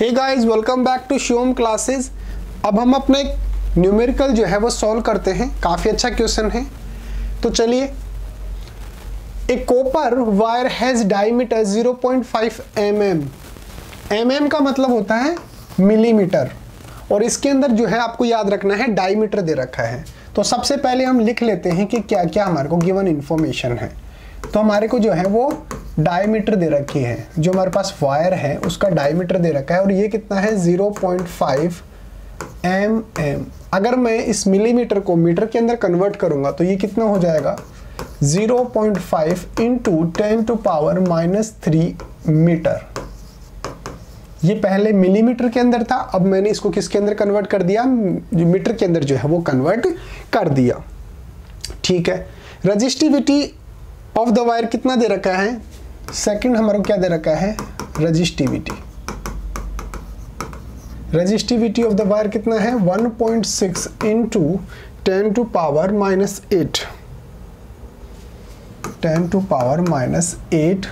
Hey guys, welcome back to Shivam classes. अब हम अपने न्यूमेरिकल जो है वो सॉल्व करते हैं। काफ़ी अच्छा क्वेश्चन है। तो चलिए, a copper wire has diameter 0.5 mm। mm का मतलब होता है मिलीमीटर, और इसके अंदर जो है आपको याद रखना है डायमीटर दे रखा है। तो सबसे पहले हम लिख लेते हैं कि क्या क्या हमारे को गिवन इंफॉर्मेशन है। तो हमारे को जो है वो डायमीटर दे रखी है, जो हमारे पास वायर है उसका डायमीटर दे रखा है, और ये कितना है 0.5 mm। अगर मैं इस मिलीमीटर को मीटर के अंदर कन्वर्ट करूंगा तो ये कितना हो जाएगा 0.5 इंटू 10⁻³ मीटर। ये पहले मिलीमीटर के अंदर था, अब मैंने इसको किसके अंदर कन्वर्ट कर दिया, मीटर के अंदर जो है वो कन्वर्ट कर दिया। ठीक है। रजिस्टिविटी ऑफ द वायर कितना दे रखा है, सेकंड हमारे को क्या दे रखा है resistivity. Resistivity of the wire कितना है 1.6 इंटू 10⁻⁸ 10⁻⁸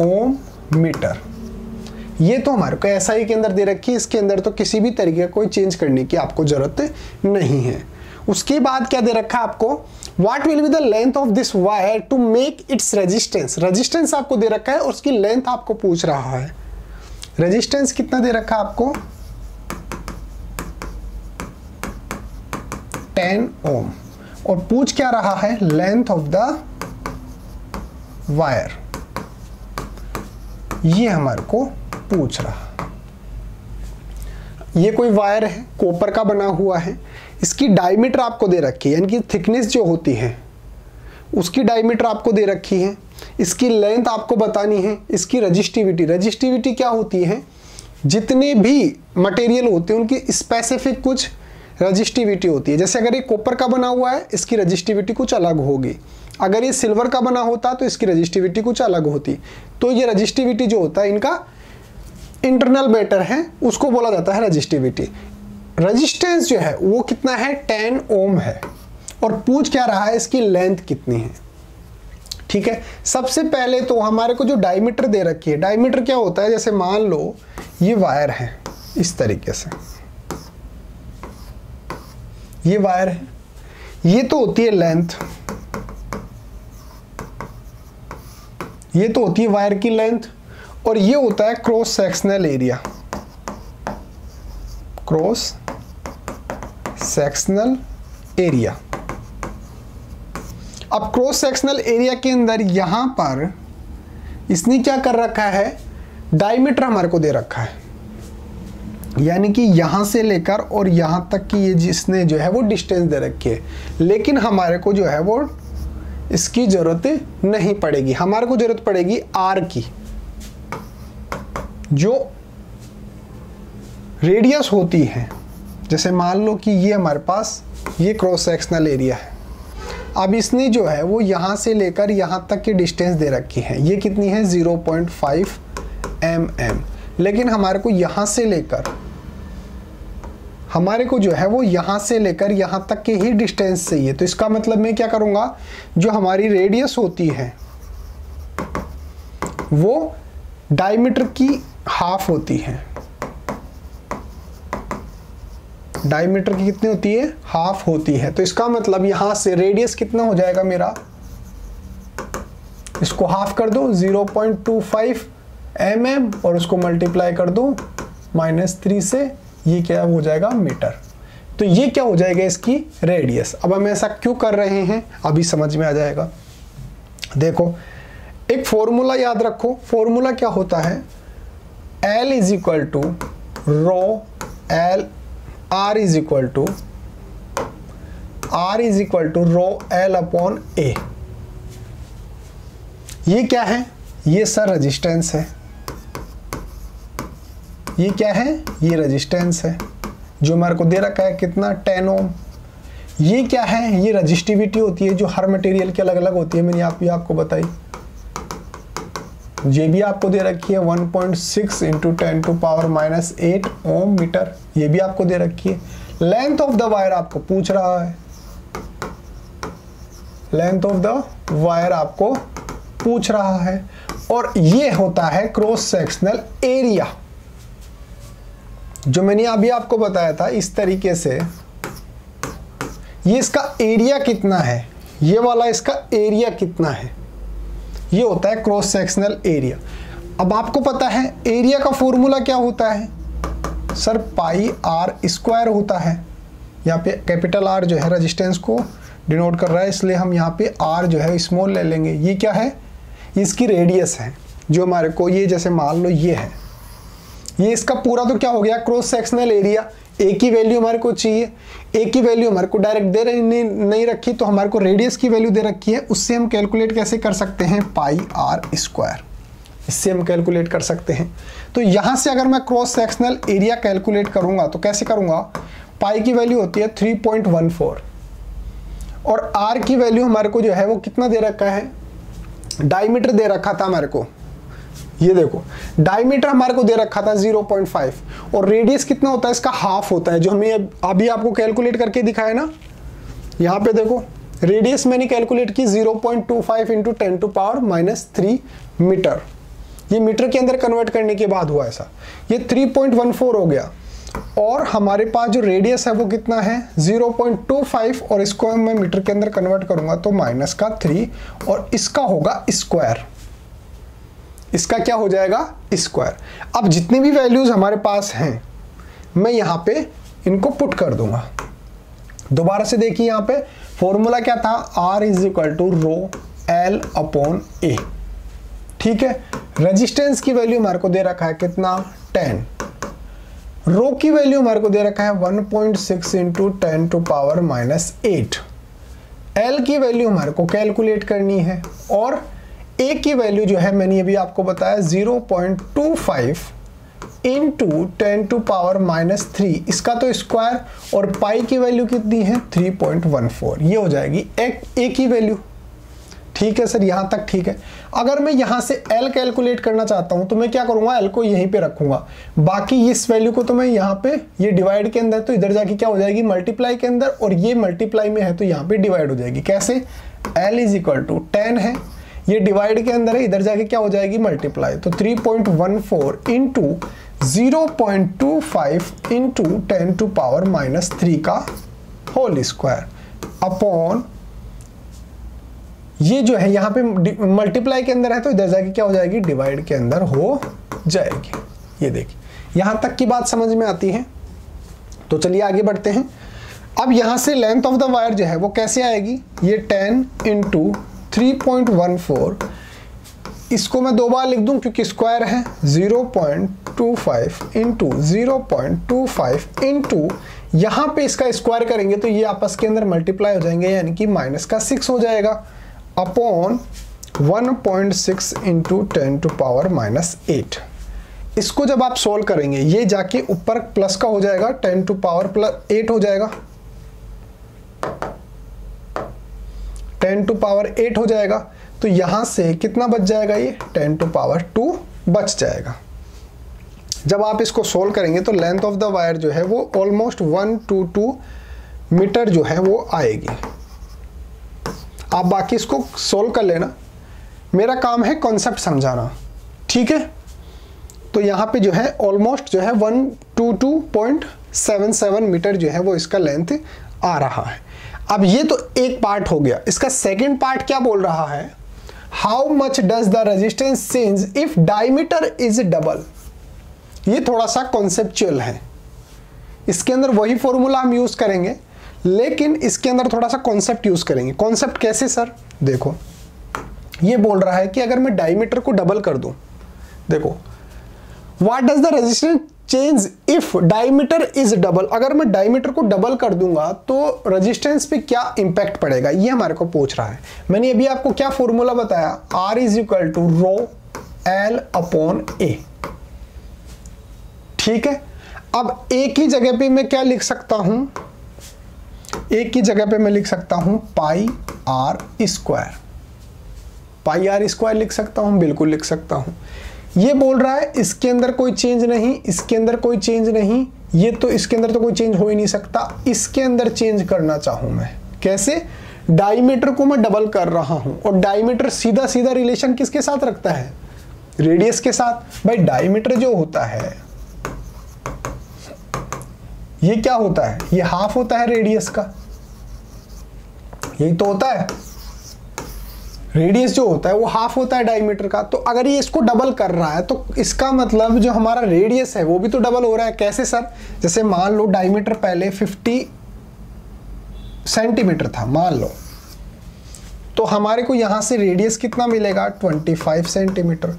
ओम मीटर। ये तो हमारे को SI के अंदर दे रखी है, इसके अंदर तो किसी भी तरीके का कोई चेंज करने की आपको जरूरत नहीं है। उसके बाद क्या दे रखा है आपको, What will be the length of this wire to make its resistance। Resistance आपको दे रखा है और उसकी लेंथ आपको पूछ रहा है। रेजिस्टेंस कितना दे रखा है आपको 10 ओम, और पूछ क्या रहा है लेंथ ऑफ द वायर, ये हमारे को पूछ रहा। ये कोई वायर है, कॉपर का बना हुआ है, इसकी डायमीटर आपको दे रखी है, यानी कि थिकनेस जो होती है उसकी डायमीटर आपको दे रखी है, इसकी लेंथ आपको बतानी है, इसकी रजिस्टिविटी। रजिस्टिविटी क्या होती है, जितने भी मटेरियल होते हैं उनकी स्पेसिफिक कुछ रजिस्टिविटी होती है। जैसे अगर ये कॉपर का बना हुआ है इसकी रजिस्टिविटी कुछ अलग होगी, अगर ये सिल्वर का बना होता तो इसकी रजिस्टिविटी कुछ अलग होती। तो ये रजिस्टिविटी जो होता है इनका इंटरनल मैटर है, उसको बोला जाता है रजिस्टिविटी। रेजिस्टेंस जो है वो कितना है 10 ओम है, और पूछ क्या रहा है इसकी लेंथ कितनी है। ठीक है। सबसे पहले तो हमारे को जो डायमीटर दे रखी है, डायमीटर क्या होता है, जैसे मान लो ये वायर है, इस तरीके से ये वायर है, ये तो होती है लेंथ, ये तो होती है वायर की लेंथ, और ये होता है cross sectional area. Cross sectional area. अब क्रॉस सेक्शनल एरिया के अंदर यहां पर इसने क्या कर रखा है, डायमीटर हमारे को दे रखा है, यानी कि यहां से लेकर और यहां तक की ये जिसने जो है वो डिस्टेंस दे रखी है। लेकिन हमारे को जो है वो इसकी जरूरत नहीं पड़ेगी, हमारे को जरूरत पड़ेगी आर की। जो रेडियस होती है, जैसे मान लो कि ये हमारे पास ये क्रॉस सेक्शनल एरिया है, अब इसने जो है वो यहाँ से लेकर यहाँ तक की डिस्टेंस दे रखी है, ये कितनी है 0.5 mm। लेकिन हमारे को यहाँ से लेकर यहाँ तक की ही डिस्टेंस चाहिए। तो इसका मतलब मैं क्या करूँगा, जो हमारी रेडियस होती है वो डायमीटर की हाफ होती है। डायमीटर की कितनी होती है, हाफ होती है। तो इसका मतलब यहां से रेडियस कितना हो जाएगा मेरा, इसको हाफ कर दो 0.25 mm, और उसको मल्टीप्लाई कर दो -3 से, ये क्या हो जाएगा मीटर। तो ये क्या हो जाएगा इसकी रेडियस। अब हम ऐसा क्यों कर रहे हैं अभी समझ में आ जाएगा। देखो, एक फॉर्मूला याद रखो। फॉर्मूला क्या होता है, L is equal to R is equal to ρL upon A। ये क्या है, ये सर रेजिस्टेंस है। ये क्या है, ये रेजिस्टेंस है जो हमारे को दे रखा है कितना 10 ओम। ये क्या है, ये रजिस्टिविटी होती है जो हर मटेरियल की अलग अलग होती है, मैंने आपको बताई। ये भी आपको दे रखी है 1.6 इंटू 10⁻⁸ ओम मीटर, ये भी आपको दे रखी है। लेंथ ऑफ द वायर आपको पूछ रहा है, लेंथ ऑफ द वायर आपको पूछ रहा है, और ये होता है क्रॉस सेक्शनल एरिया। जो मैंने अभी आपको बताया था इस तरीके से, ये इसका एरिया कितना है, ये वाला इसका एरिया कितना है, ये होता है क्रॉस सेक्शनल एरिया। अब आपको पता है एरिया का फॉर्मूला क्या होता है सर, पाई आर स्क्वायर होता है। यहाँ पे कैपिटल आर जो है रेजिस्टेंस को डिनोट कर रहा है, इसलिए हम यहाँ पे आर जो है स्मॉल ले लेंगे। ये क्या है, इसकी रेडियस है जो हमारे को, ये जैसे मान लो ये है, ये इसका पूरा तो क्या हो गया क्रॉस सेक्शनल एरिया। एक ही वैल्यू हमारे को चाहिए, एक ही वैल्यू हमारे को डायरेक्ट दे नहीं रखी, तो हमारे को रेडियस की वैल्यू दे रखी है। उससे हम कैलकुलेट कैसे कर सकते हैं, पाई आर स्क्वायर, इससे हम कैलकुलेट कर सकते हैं। तो यहाँ से अगर मैं क्रॉस सेक्शनल एरिया कैलकुलेट करूँगा तो कैसे करूँगा, पाई की वैल्यू होती है 3.14 और आर की वैल्यू हमारे को जो है वो कितना दे रखा है, डायमीटर दे रखा था हमारे को, ये देखो डायमीटर हमारे को दे रखा था 0.5 और रेडियस कितना होता है इसका, हाफ होता है, जो हमें अभी आपको कैलकुलेट करके दिखाया ना। यहाँ पे देखो रेडियस मैंने कैलकुलेट की 0.25 इंटू 10⁻³ मीटर, ये मीटर के अंदर कन्वर्ट करने के बाद हुआ ऐसा, ये 3.14 हो गया। और हमारे पास जो रेडियस है वो कितना है 0.25 और इसको मैं मीटर के अंदर कन्वर्ट करूंगा तो -3 और इसका होगा स्क्वायर, इसका क्या हो जाएगा स्क्वायर। अब जितनी भी वैल्यूज हमारे पास हैं मैं यहाँ पे इनको पुट कर दूंगा। दोबारा से देखिए यहाँ पे फॉर्मूला क्या था, R = ρL/A, ठीक है। रेजिस्टेंस की वैल्यू हमारे को दे रखा है कितना 10, रो की वैल्यू हमारे को दे रखा है 1.6 इंटू 10⁻⁸, एल की वैल्यू हमारे को कैलकुलेट करनी है और ए की वैल्यू जो है मैंने अभी आपको बताया 0.25 इंटू 10⁻⁻3, इसका तो स्क्वायर, और पाई की वैल्यू कितनी है 3.14, ये हो जाएगी ए की वैल्यू। ठीक है सर, यहाँ तक ठीक है। अगर मैं यहाँ से L कैलकुलेट करना चाहता हूँ तो मैं क्या करूँगा, L को यहीं पे रखूँगा, बाकी इस वैल्यू को तो मैं यहाँ पे, ये डिवाइड के अंदर तो इधर जाके क्या हो जाएगी मल्टीप्लाई के अंदर, और ये मल्टीप्लाई में है तो यहाँ पे डिवाइड हो जाएगी। कैसे, L = 10 है, ये डिवाइड के अंदर है, इधर जाके क्या हो जाएगी मल्टीप्लाई, तो 3.14 इंटू 0.25 इंटू 10⁻⁻3 का होल स्क्वायर अपॉन, ये जो है यहाँ पे मल्टीप्लाई के अंदर है तो इधर जाके क्या हो जाएगी डिवाइड के अंदर हो जाएगी। ये देखिए यहाँ तक की बात समझ में आती है। तो चलिए आगे बढ़ते हैं। अब यहाँ से लेंथ ऑफ द वायर जो है वो कैसे आएगी, ये 10 इंटू 3.14, इसको मैं दो बार लिख दूं क्योंकि स्क्वायर है, 0.25 इंटू 0.25 इंटू, यहाँ पे इसका स्क्वायर करेंगे तो ये आपस के अंदर मल्टीप्लाई हो जाएंगे, यानी कि -6 हो जाएगा, अपॉन 1.6 इंटू 10⁻⁸। इसको जब आप सोल्व करेंगे ये जाके ऊपर प्लस का हो जाएगा, 10⁻8 हो जाएगा, 10⁻8 हो जाएगा, तो यहां से कितना बच जाएगा, ये 10⁻2 बच जाएगा। जब आप इसको सोल्व करेंगे तो लेंथ ऑफ द वायर जो है वो ऑलमोस्ट 122 मीटर जो है वो आएगी। आप बाकी इसको सोल्व कर लेना, मेरा काम है कॉन्सेप्ट समझाना, ठीक है। तो यहाँ पे जो है ऑलमोस्ट जो है 122.77 मीटर जो है वो इसका लेंथ आ रहा है। अब ये तो एक पार्ट हो गया, इसका सेकंड पार्ट क्या बोल रहा है, how much does the resistance change if diameter is double. ये थोड़ा सा कॉन्सेप्चुअल है, इसके अंदर वही फॉर्मूला हम यूज करेंगे लेकिन इसके अंदर थोड़ा सा कॉन्सेप्ट यूज करेंगे। कॉन्सेप्ट कैसे सर, देखो ये बोल रहा है कि अगर मैं डायमीटर को डबल कर दूं, देखो what does the resistance change if diameter is double, अगर मैं डायमीटर को डबल कर दूंगा तो रेजिस्टेंस पे क्या इंपैक्ट पड़ेगा, ये हमारे को पूछ रहा है। मैंने अभी आपको क्या फॉर्मूला बताया, R = ρL/A, ठीक है। अब एक ही जगह पे मैं क्या लिख सकता हूं, एक ही जगह पे मैं लिख सकता हूं पाई आर स्क्वायर लिख सकता हूं, बिल्कुल लिख सकता हूं। ये बोल रहा है इसके अंदर कोई चेंज नहीं, इसके अंदर कोई चेंज नहीं, ये तो इसके अंदर तो कोई चेंज हो ही नहीं सकता, इसके अंदर चेंज करना चाहूं मैं, कैसे, डायमीटर को मैं डबल कर रहा हूं, और डायमीटर सीधा सीधा रिलेशन किसके साथ रखता है, रेडियस के साथ। भाई डायमीटर जो होता है ये क्या होता है, ये हाफ होता है रेडियस का, यही तो होता है, रेडियस जो होता है वो हाफ होता है डायमीटर का। तो अगर ये इसको डबल कर रहा है तो इसका मतलब जो हमारा रेडियस है वो भी तो डबल हो रहा है। कैसे सर, जैसे मान लो डायमीटर पहले 50 सेंटीमीटर था मान लो, तो हमारे को यहां से रेडियस कितना मिलेगा 25 सेंटीमीटर।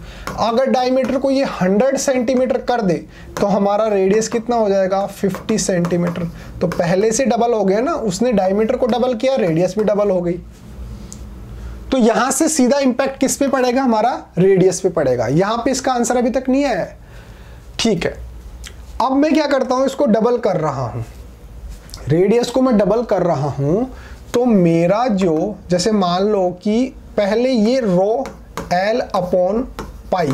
अगर डायमीटर को ये 100 सेंटीमीटर कर दे तो हमारा रेडियस कितना हो जाएगा 50 सेंटीमीटर। तो पहले से डबल हो गया ना, उसने डायमीटर को डबल किया, रेडियस भी डबल हो गई। तो यहां से सीधा इंपैक्ट किस पे पड़ेगा, हमारा रेडियस पे पड़ेगा। यहां पे इसका आंसर अभी तक नहीं आया, ठीक है। अब मैं क्या करता हूं, इसको डबल कर रहा हूं, रेडियस को मैं डबल कर रहा हूं, तो मेरा जो, जैसे मान लो कि पहले ये रो एल अपॉन पाई,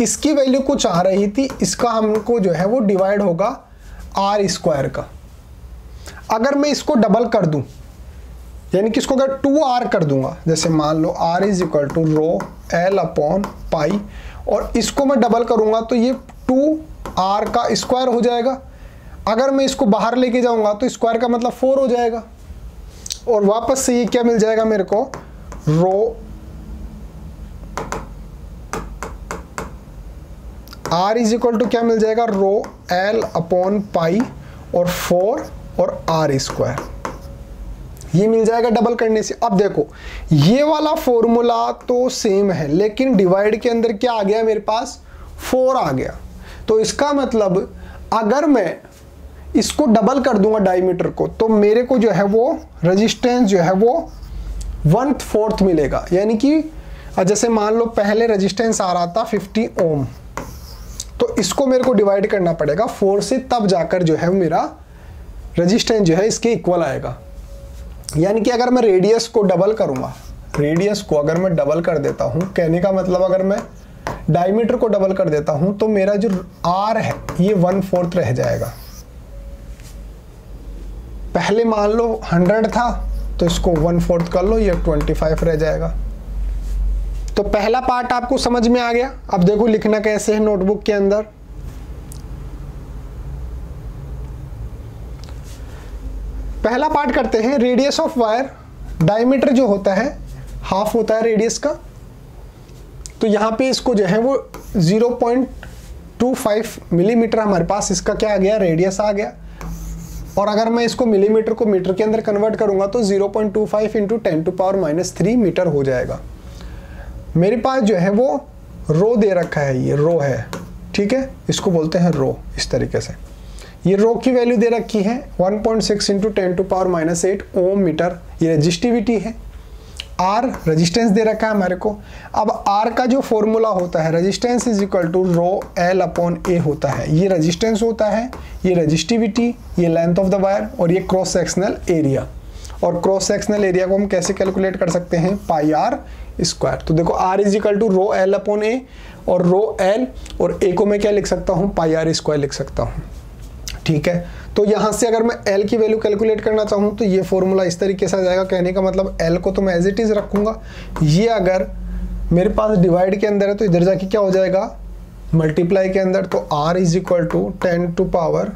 इसकी वैल्यू कुछ आ रही थी, इसका हमको जो है वो डिवाइड होगा आर स्क्वायर का। अगर मैं इसको डबल कर दूं, यानी कि इसको अगर 2r कर दूंगा, जैसे मान लो r is equal to rho L upon pi, और इसको मैं डबल करूंगा तो ये 2r का स्क्वायर हो जाएगा। अगर मैं इसको बाहर लेके जाऊंगा तो स्क्वायर का मतलब 4 हो जाएगा, और वापस से ये क्या मिल जाएगा मेरे को, रो r इज इक्वल टू क्या मिल जाएगा, रो एल अपॉन पाई और 4 और r स्क्वायर, ये मिल जाएगा डबल करने से। अब देखो ये वाला फॉर्मूला तो सेम है, लेकिन डिवाइड के अंदर क्या आ गया मेरे पास, 4 आ गया। तो इसका मतलब अगर मैं इसको डबल कर दूंगा डायमीटर को, तो मेरे को जो है वो रेजिस्टेंस जो है वो 1/4 मिलेगा। यानी कि जैसे मान लो पहले रेजिस्टेंस आ रहा था 50 ओम, तो इसको मेरे को डिवाइड करना पड़ेगा 4 से, तब जाकर जो है मेरा रेजिस्टेंस जो है इसके इक्वल आएगा। यानी कि अगर मैं रेडियस को डबल करूंगा, रेडियस को अगर मैं डबल कर देता हूं, कहने का मतलब अगर मैं डायमीटर को डबल कर देता हूं, तो मेरा जो आर है ये 1/4 रह जाएगा। पहले मान लो 100 था, तो इसको 1/4 कर लो, ये 25 रह जाएगा। तो पहला पार्ट आपको समझ में आ गया। अब देखो लिखना कैसे है नोटबुक के अंदर। पहला पार्ट करते हैं, रेडियस ऑफ वायर, डायमीटर जो होता है हाफ होता है रेडियस का, तो यहाँ पे इसको जो है वो 0.25 मिलीमीटर हमारे पास इसका क्या आ गया, रेडियस आ गया। और अगर मैं इसको मिलीमीटर को मीटर के अंदर कन्वर्ट करूंगा तो 0.25 इंटू 10⁻³ मीटर हो जाएगा। मेरे पास जो है वो रो दे रखा है, ये रो है, ठीक है, इसको बोलते हैं रो। इस तरीके से ये रो की वैल्यू दे रखी है 1.6 इंटू 10⁻⁸ ओम मीटर, ये रेजिस्टिविटी है। आर रेजिस्टेंस दे रखा है हमारे को। अब आर का जो फॉर्मूला होता है, resistance is equal to rho L upon A होता है। ये रेजिस्टेंस होता है, ये रेजिस्टिविटी, ये लेंथ ऑफ द वायर, और ये क्रॉस सेक्शनल एरिया। और क्रॉस सेक्शनल एरिया को हम कैसे कैलकुलेट कर सकते हैं, पाई आर स्क्वायर। तो देखो R is equal to rho L upon A, और रो एल और ए को मैं क्या लिख सकता हूँ, पाई आर स्क्वायर लिख सकता हूँ, ठीक है। तो यहां से अगर मैं L की वैल्यू कैलकुलेट करना चाहूं तो ये फॉर्मूला इस तरीके से आ जाएगा। कहने का मतलब L को तो मैं एज इट इज रखूंगा, ये अगर मेरे पास डिवाइड के अंदर है तो इधर जाके क्या हो जाएगा, मल्टीप्लाई के अंदर। तो R is equal to 10⁻⁻r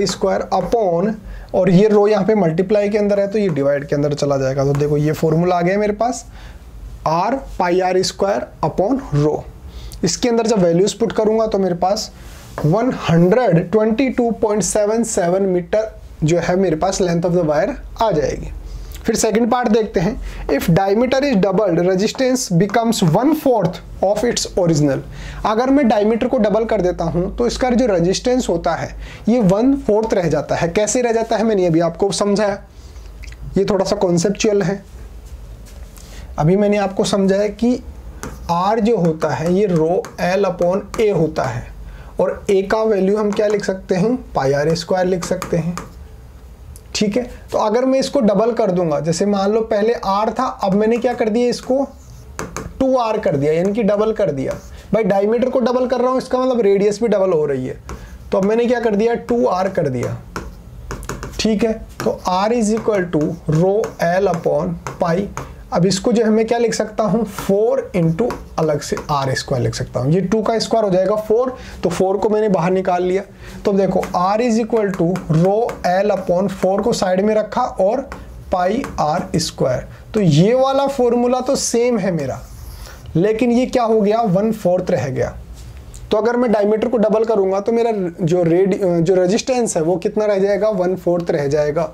square upon, और ये रो यहाँ पे मल्टीप्लाई के अंदर है तो ये डिवाइड के अंदर चला जाएगा। तो देखो ये फॉर्मूला आ गया मेरे पास, R pi R square upon rho. इसके अंदर जब वैल्यूज पुट करूंगा तो मेरे पास 122.77 मीटर जो है मेरे पास लेंथ ऑफ द वायर आ जाएगी। फिर सेकंड पार्ट देखते हैं, if diameter is doubled resistance becomes 1/4 of its original. अगर मैं डायमीटर को डबल कर देता हूं तो इसका जो रेजिस्टेंस होता है ये 1/4 रह जाता है। कैसे रह जाता है मैंने अभी आपको समझाया, ये थोड़ा सा कॉन्सेप्चुअल है। अभी मैंने आपको समझाया कि आर जो होता है ये रो एल अपॉन ए होता है, और ए का वैल्यू हम क्या लिख सकते हैं, पाई आर स्क्वायर लिख सकते हैं, ठीक है। तो अगर मैं इसको डबल कर दूंगा, जैसे मान लो पहले आर था, अब मैंने क्या कर दिया, इसको 2r कर दिया, यानी कि डबल कर दिया। भाई डायमीटर को डबल कर रहा हूं, इसका मतलब रेडियस भी डबल हो रही है, तो अब मैंने क्या कर दिया, 2r कर दिया, ठीक है। तो r is equal to rho L upon pi. अब इसको जो है मैं क्या लिख सकता हूँ 4 इंटू अलग से आर स्क्वायर लिख सकता हूँ। ये 2 का स्क्वायर हो जाएगा 4, तो 4 को मैंने बाहर निकाल लिया। तो देखो r is equal to rho L upon 4 को साइड में रखा और पाई आर स्क्वायर। तो ये वाला फॉर्मूला तो सेम है मेरा, लेकिन ये क्या हो गया 1/4 रह गया। तो अगर मैं डायमीटर को डबल करूंगा तो मेरा जो रेजिस्टेंस है वो कितना रह जाएगा 1/4 रह जाएगा,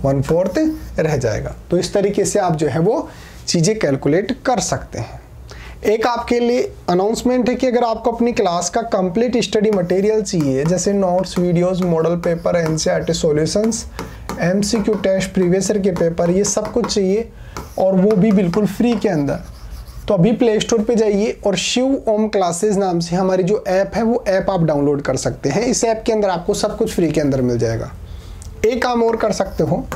1/4 रह जाएगा। तो इस तरीके से आप जो है वो चीज़ें कैलकुलेट कर सकते हैं। एक आपके लिए अनाउंसमेंट है कि अगर आपको अपनी क्लास का कंप्लीट स्टडी मटेरियल चाहिए, जैसे notes, videos, model paper, NCERT solutions, MCQ test, previous year के पेपर, ये सब कुछ चाहिए और वो भी बिल्कुल फ्री के अंदर, तो अभी प्ले स्टोर पे जाइए और शिव ओम क्लासेस नाम से हमारी जो ऐप है वो ऐप आप डाउनलोड कर सकते हैं। इस ऐप के अंदर आपको सब कुछ फ्री के अंदर मिल जाएगा। एक काम और कर सकते हो,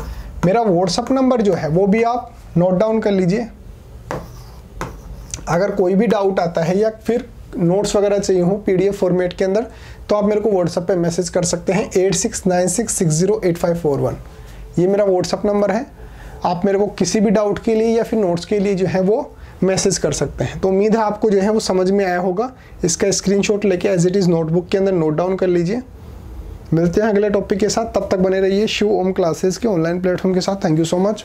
मेरा व्हाट्सअप नंबर जो है वो भी आप नोट डाउन कर लीजिए। अगर कोई भी डाउट आता है या फिर नोट्स वगैरह चाहिए हो पीडीएफ फॉर्मेट के अंदर, तो आप मेरे को व्हाट्सएप पे मैसेज कर सकते हैं 8696608541। ये मेरा व्हाट्सअप नंबर है। आप मेरे को किसी भी डाउट के लिए या फिर नोट्स के लिए जो है वो मैसेज कर सकते हैं। तो उम्मीद है आपको जो है वो समझ में आया होगा। इसका स्क्रीनशॉट लेके एज इट इज़ नोटबुक के अंदर नोट डाउन कर लीजिए। मिलते हैं अगले टॉपिक के साथ, तब तक बने रहिए शिव ओम क्लासेस के ऑनलाइन प्लेटफॉर्म के साथ। Thank you so much.